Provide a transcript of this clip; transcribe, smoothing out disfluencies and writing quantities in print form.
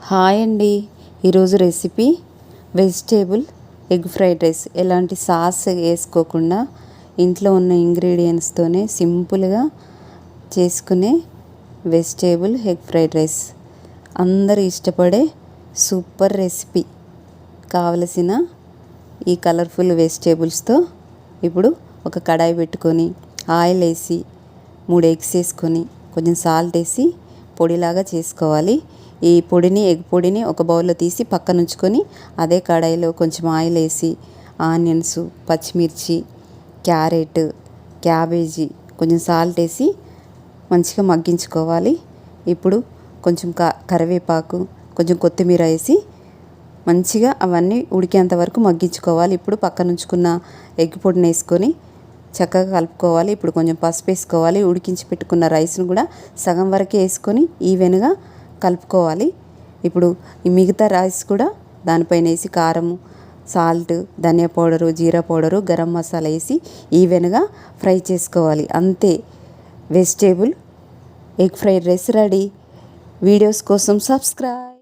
Hi అండి. ఈరోజు recipe vegetable egg fried rice. ఎలాంటి సాస్ వేసుకోకుండా ఇంట్లో ఉన్న ఇంగ్రీడియంట్స్తోనే సింపుల్గా చేసుకునే వెజిటేబుల్ ఎగ్ ఫ్రైడ్ రైస్. అందరూ ఇష్టపడే సూపర్ రెసిపీ. కావలసిన ఈ కలర్ఫుల్ వెజిటేబుల్స్తో ఇప్పుడు ఒక కడాయి పెట్టుకొని ఆయిల్ వేసి 3 ఎగ్స్ వేసుకొని కొంచెం సాల్ట్ వేసి పొడిలాగా చేసుకోవాలి. ఈ పొడిని ఎగ్ పొడిని ఒక బౌల్లో తీసి పక్కన ఉంచుకొని అదే కడాయిలో కొంచెం ఆయిల్ వేసి ఆనియన్స్, పచ్చిమిర్చి, క్యారెట్, క్యాబేజీ కొంచెం సాల్ట్ వేసి మంచిగా మగ్గించుకోవాలి. ఇప్పుడు కొంచెం కరివేపాకు, కొంచెం కొత్తిమీర వేసి మంచిగా అవన్నీ ఉడికేంత వరకు మగ్గించుకోవాలి. ఇప్పుడు పక్కన ఉంచుకున్న ఎగ్ పొడిని వేసుకొని చక్కగా కలుపుకోవాలి. ఇప్పుడు కొంచెం పసుపు వేసుకోవాలి. ఉడికించి పెట్టుకున్న రైస్ను కూడా సగం వరకే వేసుకొని ఈవెన్గా కలుపుకోవాలి. ఇప్పుడు ఈ మిగతా రైస్ కూడా దానిపైన వేసి కారము, సాల్ట్, ధనియా పౌడరు, జీరా పౌడరు, గరం మసాలా వేసి ఈవెన్గా ఫ్రై చేసుకోవాలి. అంతే, vegetable egg fried rice ready. Videos కోసం సబ్స్క్రైబ్.